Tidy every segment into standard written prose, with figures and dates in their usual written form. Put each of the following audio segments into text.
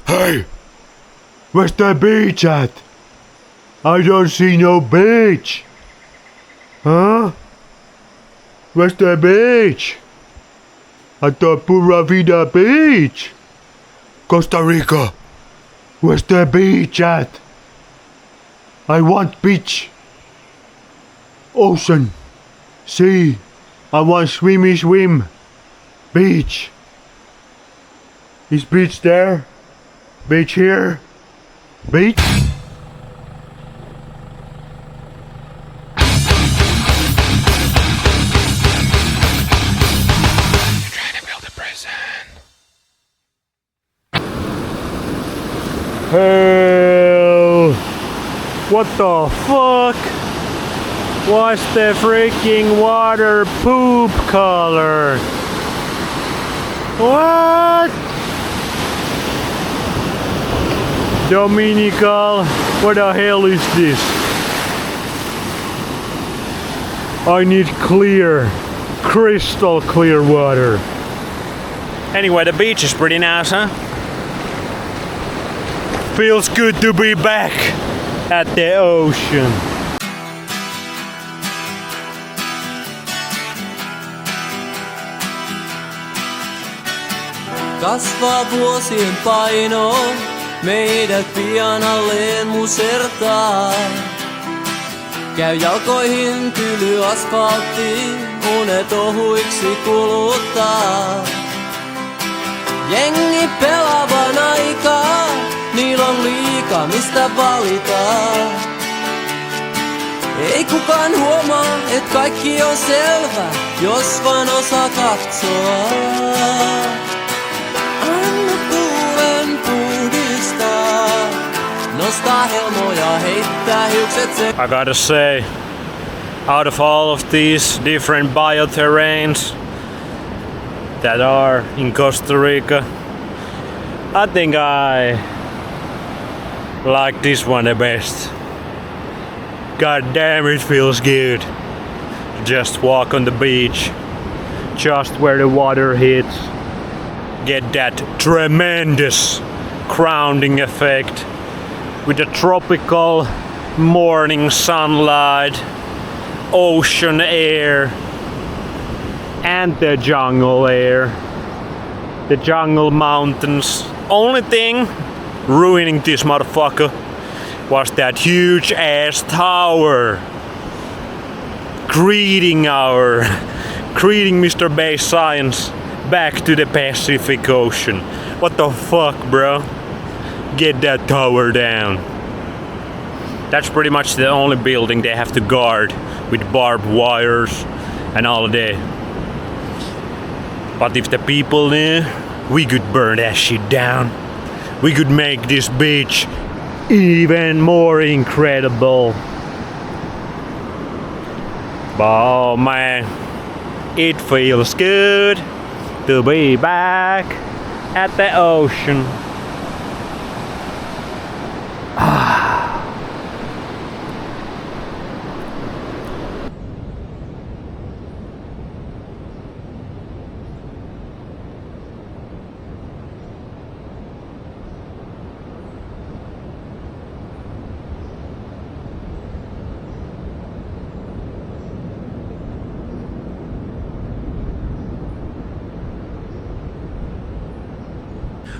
Hey! Where's the beach at? I don't see no beach. Huh? Where's the beach? I thought PURA VIDA beach. Costa Rica. Where's the beach at? I want beach. Ocean. Sea. I want swim. Beach. Is beach there? Beach here? Beach? Hell, what the fuck? What's the freaking water poop color? What? Dominical, what the hell is this? I need clear, crystal clear water. Anyway, the beach is pretty nice, huh? Feels good to be back at the ocean. Kasvaa vuosien paino, meidät pian alleen musertaa. Käy jalkoihin tyly asfaltti, unet ohuiksi kuluttaa. Jengi pelaavan aikaa, niillä on liikaa mistä valita. Ei kukaan huomaa, et kaikki on selvä, jos vaan osaa katsoa. Anna tuulen puhdistaa, nostaa helmoja, heittää hiukset se. I gotta say, out of all of these different bioterrains that are in Costa Rica, I think I like this one the best. God damn, it feels good to just walk on the beach, just where the water hits, get that tremendous grounding effect with the tropical morning sunlight, ocean air, and the jungle air, the jungle mountains. Only thing ruining this motherfucker was that huge ass tower greeting Mr. Bay Science back to the Pacific Ocean. What the fuck, bro? Get that tower down. That's pretty much the only building they have to guard with barbed wires and all of that. But if the people knew, we could burn that shit down. We could make this beach even more incredible. But oh man, it feels good to be back at the ocean.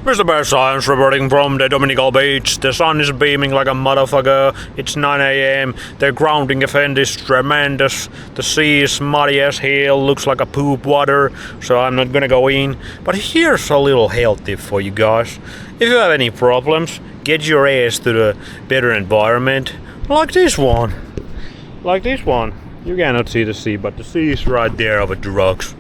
Mr. Bear Science reporting from the Dominical Beach. The sun is beaming like a motherfucker. It's 9 a.m. The grounding effect is tremendous. The sea is muddy as hell, looks like a poop water, so I'm not gonna go in. But here's a little health tip for you guys. If you have any problems, get your ass to the better environment. Like this one. Like this one. You cannot see the sea, but the sea is right there over the rocks.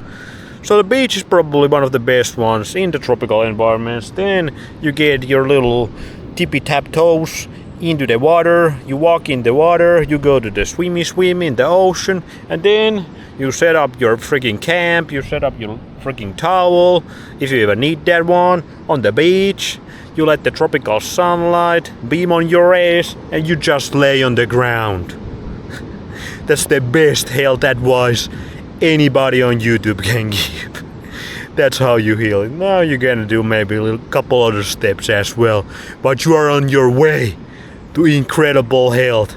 So the beach is probably one of the best ones in the tropical environments. Then you get your little tippy tap toes into the water, you walk in the water, you go to the swim in the ocean, and then you set up your freaking camp, you set up your freaking towel, if you ever need that one, on the beach. You let the tropical sunlight beam on your ass, and you just lay on the ground. That's the best health advice anybody on YouTube can give. That's how you heal it. Now you're gonna do maybe a couple other steps as well. But you are on your way to incredible health.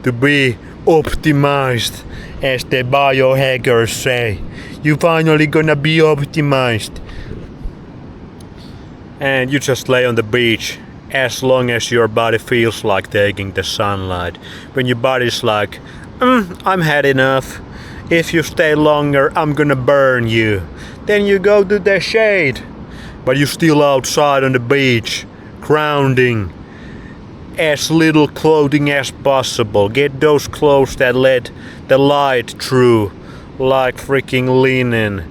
To be optimized, as the biohackers say. You finally gonna be optimized. And you just lay on the beach as long as your body feels like taking the sunlight. When your body's like, I'm had enough. If you stay longer, I'm gonna burn you. Then you go to the shade. But you're still outside on the beach, grounding. As little clothing as possible. Get those clothes that let the light through. Like freaking linen.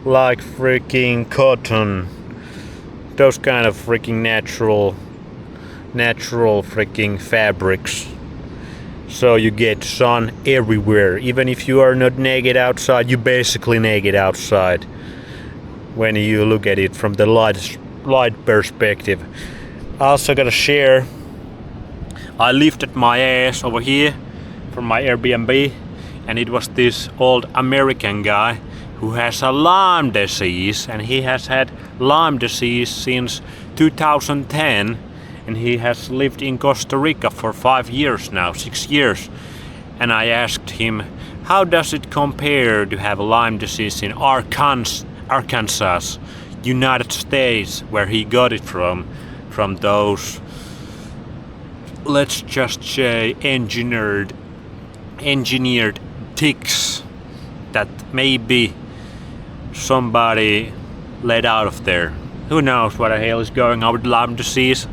Like freaking cotton. Those kind of freaking natural freaking fabrics. So you get sun everywhere. Even if you are not naked outside, you're basically naked outside. When you look at it from the light perspective. I also gotta share, I lifted my ass over here from my Airbnb, and it was this old American guy who has a Lyme disease, and he has had Lyme disease since 2010, and he has lived in Costa Rica for 5 years now, 6 years. And I asked him, how does it compare to have Lyme disease in Arkansas, United States, where he got it from those, let's just say, engineered ticks that maybe somebody let out of there. Who knows what the hell is going on with Lyme disease?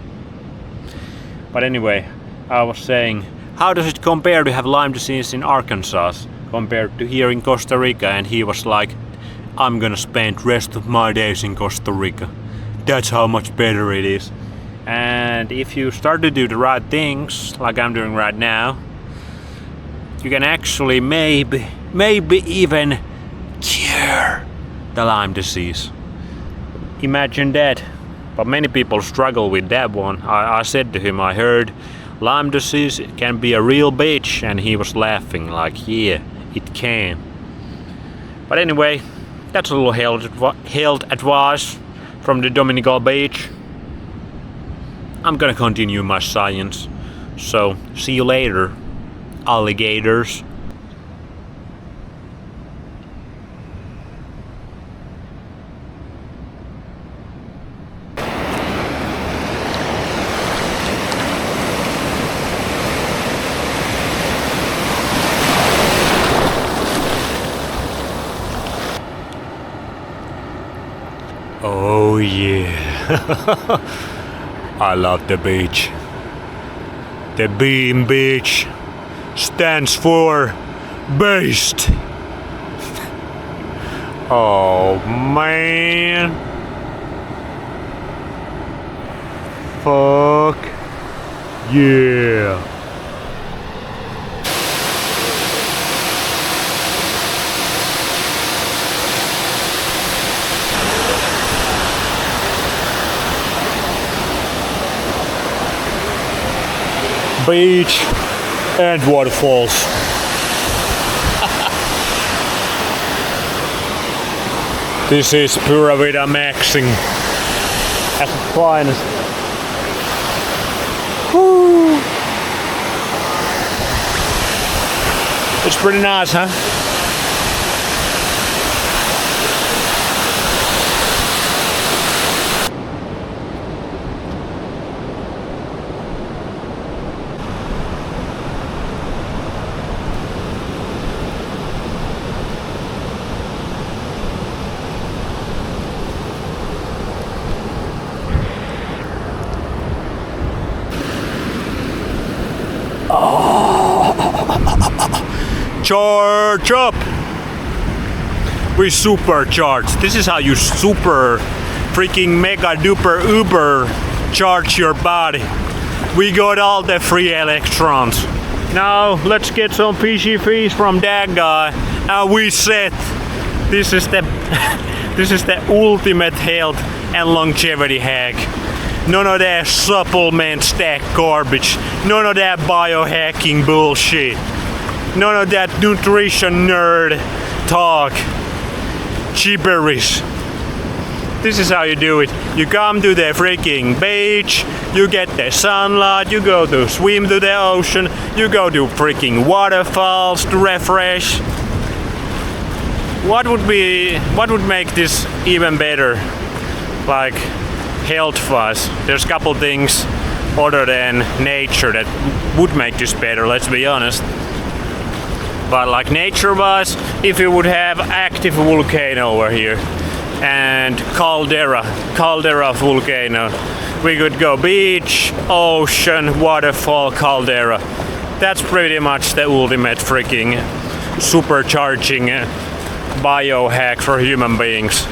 But anyway, I was saying, how does it compare to have Lyme disease in Arkansas compared to here in Costa Rica? And he was like, I'm gonna spend rest of my days in Costa Rica. That's how much better it is. And if you start to do the right things, like I'm doing right now, you can actually maybe even cure the Lyme disease. Imagine that. But many people struggle with that one. I said to him, I heard Lyme disease can be a real bitch, and he was laughing like, yeah, it can. But anyway, that's a little health advice from the Dominical Beach. I'm gonna continue my science. So, see you later, alligators. Oh yeah. I love the beach. The Beam Beach stands for beast. Oh man. Fuck yeah. Beach and waterfalls. This is PURA VIDA maxing at its finest. Woo. It's pretty nice, huh? Charge up! We supercharged. This is how you super freaking mega duper uber charge your body. We got all the free electrons. Now let's get some fishy fish from that guy. And we set. This is the ultimate health and longevity hack. None of that supplement stack garbage. None of that biohacking bullshit. None of that nutrition nerd talk. Gibberish. This is how you do it. You come to the freaking beach, you get the sunlight, you go to swim to the ocean, you go to freaking waterfalls to refresh. What would make this even better? Like health-wise, there's a couple things other than nature that would make this better, let's be honest. But like nature-wise, if you would have active volcano over here and caldera volcano, we could go beach, ocean, waterfall, caldera. That's pretty much the ultimate freaking supercharging biohack for human beings.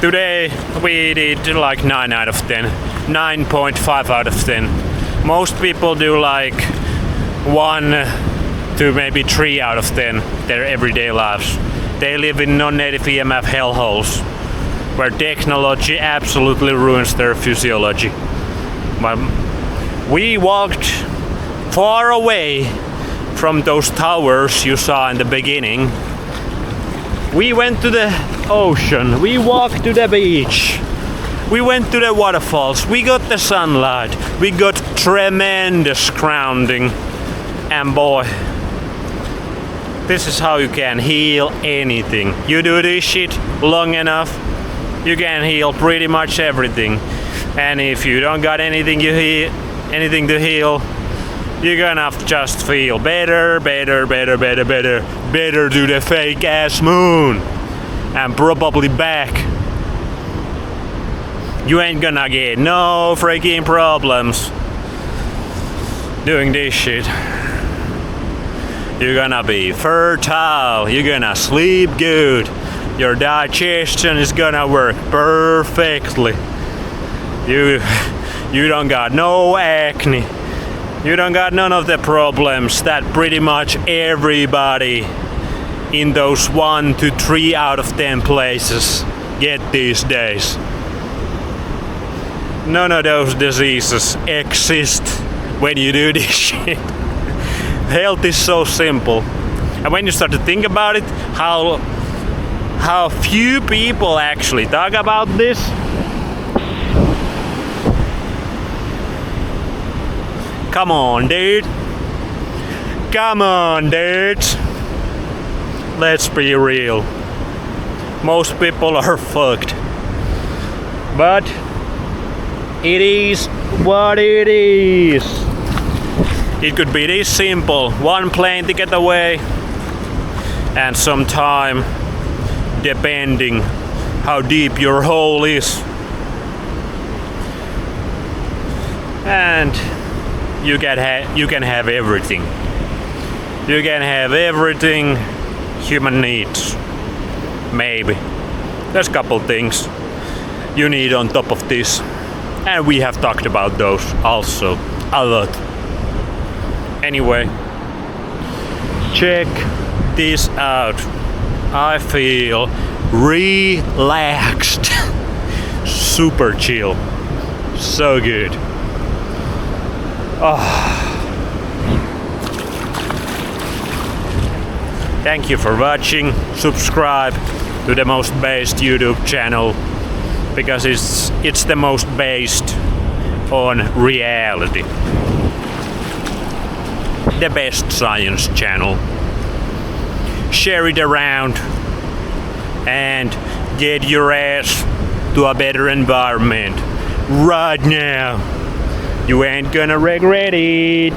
Today we did like 9 out of 10, 9.5 out of 10. Most people do like 1 to maybe 3 out of 10 their everyday lives. They live in non-native EMF hellholes where technology absolutely ruins their physiology. But we walked far away from those towers you saw in the beginning. We went to the ocean, we walked to the beach, we went to the waterfalls, we got the sunlight, we got tremendous grounding, and boy, this is how you can heal anything. You do this shit long enough, you can heal pretty much everything. And if you don't got anything to heal, you're gonna just feel better to the fake ass moon, and probably back. You ain't gonna get no freaking problems doing this shit. You're gonna be fertile, you're gonna sleep good, your digestion is gonna work perfectly. You don't got no acne. You don't got none of the problems that pretty much everybody in those 1 to 3 out of 10 places get these days. None of those diseases exist when you do this shit. Health is so simple. And when you start to think about it, how few people actually talk about this. Come on, dude. Come on, dudes. Let's be real. Most people are fucked. But it is what it is. It could be this simple. 1 plane ticket away and some time, depending how deep your hole is. And you can have everything. You can have everything human needs. Maybe. There's a couple things you need on top of this. And we have talked about those also a lot. Anyway, check this out. I feel relaxed. Super chill. So good. Thank you for watching. Subscribe to the most based YouTube channel because it's the most based on reality. The best science channel. Share it around and get your ass to a better environment right now. You ain't gonna regret it.